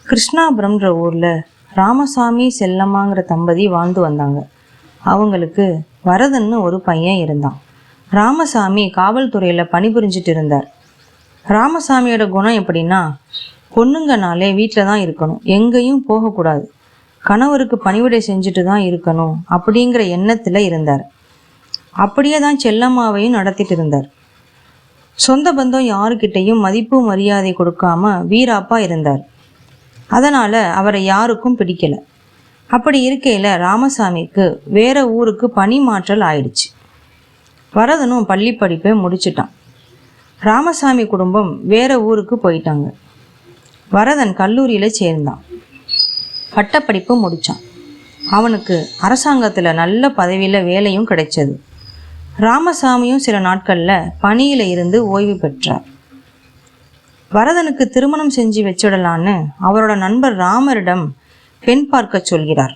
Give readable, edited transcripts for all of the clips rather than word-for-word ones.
கிருஷ்ணாபுரம்ன்ற ஊரில் ராமசாமி செல்லம்மாங்கிற தம்பதி வாழ்ந்து வந்தாங்க. அவங்களுக்கு வரதன்னு ஒரு பையன் இருந்தான். ராமசாமி காவல்துறையில் பணிபுரிஞ்சிட்டு இருந்தார். ராமசாமியோட குணம் எப்படின்னா, பொண்ணுங்கனாலே வீட்டில் தான் இருக்கணும், எங்கேயும் போகக்கூடாது, கணவருக்கு பணிவிடை செஞ்சுட்டு தான் இருக்கணும் அப்படிங்கிற எண்ணத்தில் இருந்தார். அப்படியே தான் செல்லம்மாவையும் நடத்திட்டு இருந்தார். சொந்த பந்தம் யாருக்கிட்டையும் மதிப்பு மரியாதை கொடுக்காம வீராப்பா இருந்தார். அதனால் அவரை யாருக்கும் பிடிக்கல. அப்படி இருக்கையில் ராமசாமிக்கு வேற ஊருக்கு பணி மாற்றல் ஆயிடுச்சு. வரதனும் பள்ளி படிப்பை முடிச்சிட்டான். ராமசாமி குடும்பம் வேற ஊருக்கு போயிட்டாங்க. வரதன் கல்லூரியில் சேர்ந்தான். பட்டப்படிப்பு முடித்தான். அவனுக்கு அரசாங்கத்தில் நல்ல பதவியில் வேலையும் கிடைச்சது. ராமசாமியும் சில நாட்களில் பணியில் இருந்து ஓய்வு பெற்றார். வரதனுக்கு திருமணம் செஞ்சு வச்சிடலான்னு அவரோட நண்பர் ராமரிடம் பெண் பார்க்க சொல்கிறார்.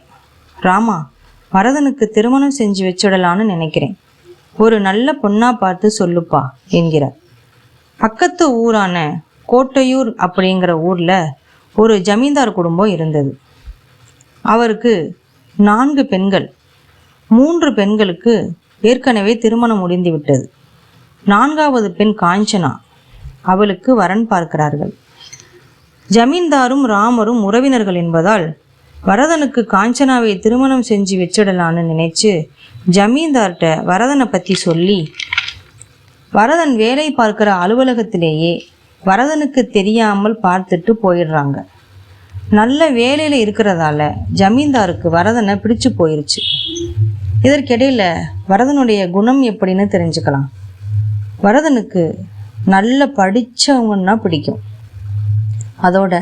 ராமா, வரதனுக்கு திருமணம் செஞ்சு வச்சிடலான்னு நினைக்கிறேன், ஒரு நல்ல பொண்ணா பார்த்து சொல்லுப்பா என்கிறார். பக்கத்து ஊரான கோட்டையூர் அப்படிங்கிற ஊரில் ஒரு ஜமீன்தார் குடும்பம் இருந்தது. அவருக்கு 4 பெண்கள். 3 பெண்களுக்கு ஏற்கனவே திருமணம் முடிந்து விட்டது. 4வது பெண் காஞ்சனா, அவளுக்கு வரன் பார்க்கிறார்கள். ஜமீன்தாரும் ராமரும் உறவினர்கள் என்பதால் வரதனுக்கு காஞ்சனாவை திருமணம் செஞ்சு வச்சிடலான்னு நினைச்சு ஜமீன்தார்கிட்ட வரதனை பற்றி சொல்லி, வரதன் வேலை பார்க்குற அலுவலகத்திலேயே வரதனுக்கு தெரியாமல் பார்த்துட்டு போயிடுறாங்க. நல்ல வேலையில் இருக்கிறதால ஜமீன்தாருக்கு வரதனை பிடிச்சு போயிருச்சு. இதற்கிடையில் வரதனுடைய குணம் எப்படின்னு தெரிஞ்சுக்கலாம். வரதனுக்கு நல்ல படித்தவங்கன்னா பிடிக்கும். அதோட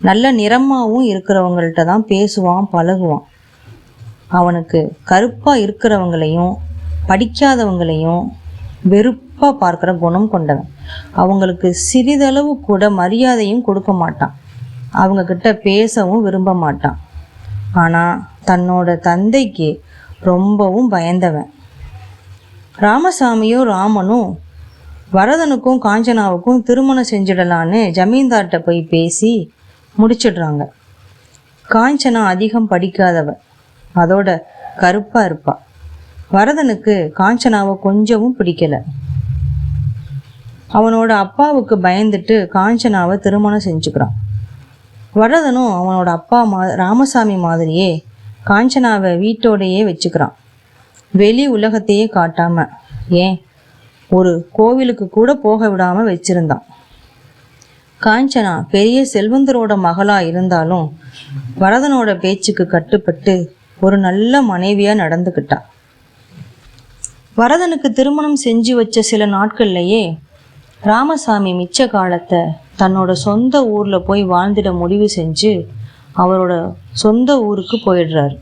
நல்ல நிறமாகவும் இருக்கிறவங்கள்ட்ட தான் பேசுவான், பழகுவான். அவனுக்கு கருப்பாக இருக்கிறவங்களையும் படிக்காதவங்களையும் வெறுப்பாக பார்க்குற குணம் கொண்டவன். அவங்களுக்கு சிறிதளவு கூட மரியாதையும் கொடுக்க மாட்டான். அவங்கக்கிட்ட பேசவும் விரும்ப மாட்டான். ஆனால் தன்னோட தந்தைக்கு ரொம்பவும் பயந்தவன். ராமசாமியும் ராமனும் வரதனுக்கும் காஞ்சனாவுக்கும் திருமணம் செஞ்சிடலான்னு ஜமீன்தார்கிட்ட போய் பேசி முடிச்சிடுறாங்க. காஞ்சனா அதிகம் படிக்காதவ, அதோட கருப்பாக இருப்பா. வரதனுக்கு காஞ்சனாவை கொஞ்சமும் பிடிக்கல. அவனோட அப்பாவுக்கு பயந்துட்டு காஞ்சனாவை திருமணம் செஞ்சுக்கிறான். வரதனும் அவனோட அப்பா ராமசாமி மாதிரியே காஞ்சனாவை வீட்டோடையே வச்சுக்கிறான். வெளி உலகத்தையே காட்டாம, ஏன் ஒரு கோவிலுக்கு கூட போக விடாம வச்சிருந்தான். காஞ்சனா பெரிய செல்வந்தரோட மகளா இருந்தாலும் வரதனோட பேச்சுக்கு கட்டுப்பட்டு ஒரு நல்ல மனைவியா நடந்துக்கிட்டா. வரதனுக்கு திருமணம் செஞ்சு வச்ச சில நாட்கள்லயே ராமசாமி மிச்ச காலத்தை தன்னோட சொந்த ஊர்ல போய் வாழ்ந்திட முடிவு செஞ்சு அவரோட சொந்த ஊருக்கு போயிடுறாரு.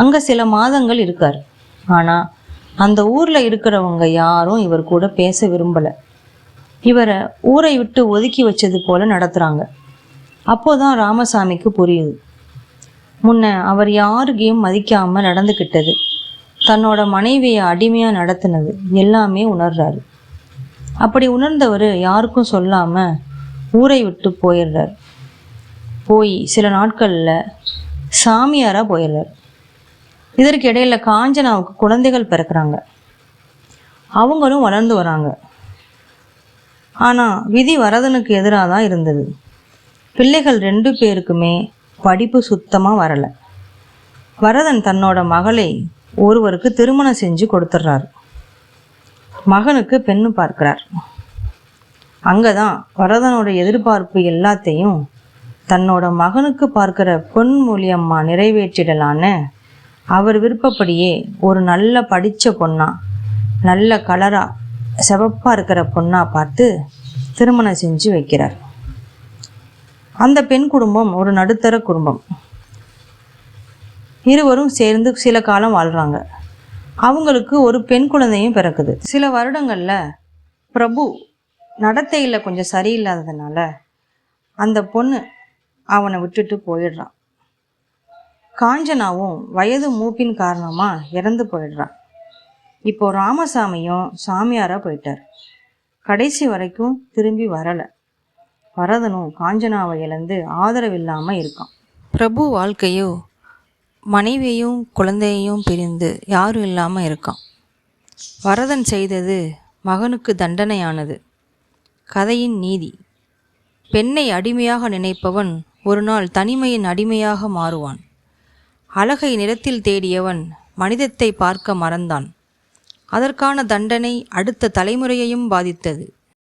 அங்க சில மாதங்கள் இருக்கார். ஆனா அந்த ஊர்ல இருக்கிறவங்க யாரும் இவர் கூட பேச விரும்பல. இவரை ஊரை விட்டு ஒதுக்கி வச்சது போல நடத்துறாங்க. அப்போதான் ராமசாமிக்கு புரியுது, முன்ன அவர் யாருக்கையும் மதிக்காம நடந்துக்கிட்டது, தன்னோட மனைவியை அடிமையா நடத்தினது எல்லாமே உணர்றாரு. அப்படி உணர்ந்தவர் யாருக்கும் சொல்லாம ஊரை விட்டு போயிடுறார். போய் சில நாட்கள்ல சாமியாரா போயிடுறார். இதற்கு இடையில காஞ்சனாவுக்கு குழந்தைகள் பிறக்கிறாங்க. அவங்களும் வளர்ந்து வராங்க. ஆனால் விதி வரதனுக்கு எதிராக தான் இருந்தது. பிள்ளைகள் 2 பேருக்குமே படிப்பு சுத்தமாக வரலை. வரதன் தன்னோட மகளை ஒருவருக்கு திருமணம் செஞ்சு கொடுத்துட்றாரு. மகனுக்கு பெண்ணு பார்க்கிறார். அங்கே தான் வரதனோட எதிர்பார்ப்பு எல்லாத்தையும் தன்னோட மகனுக்கு பார்க்குற பொன் மூலியம்மா நிறைவேற்றிடலான்னு அவர் விருப்பப்படியே ஒரு நல்ல படித்த பொண்ணா, நல்ல கலராக சிவப்பாக இருக்கிற பொண்ணா பார்த்து திருமணம் செஞ்சு வைக்கிறார். அந்த பெண் குடும்பம் ஒரு நடுத்தர குடும்பம். இருவரும் சேர்ந்து சில காலம் வாழ்கிறாங்க. அவங்களுக்கு ஒரு பெண் குழந்தையும் பிறக்குது. சில வருடங்களில் பிரபு நடத்தையில் கொஞ்சம் சரியில்லாததுனால அந்த பொண்ணு அவனை விட்டுட்டு போயிடுறான். காஞ்சனாவும் வயது மூப்பின் காரணமாக இறந்து போயிடுறான். இப்போ ராமசாமியும் சாமியாராக போயிட்டார். கடைசி வரைக்கும் திரும்பி வரலை. பரதனும் காஞ்சனாவை இழந்து ஆதரவில்லாமல் இருக்கான். பிரபு வாழ்க்கையோ மனைவியையும் குழந்தையையும் பிரிந்து யாரும் இல்லாமல் இருக்கான். பரதன் செய்தது மகனுக்கு தண்டனையானது. கதையின் நீதி: பெண்ணை அடிமையாக நினைப்பவன் ஒரு நாள் தனிமையின் அடிமையாக மாறுவான். அழகை நிறத்தில் தேடியவன் மனிதத்தை பார்க்க மறந்தான். அதற்கான தண்டனை அடுத்த தலைமுறையையும் பாதித்தது.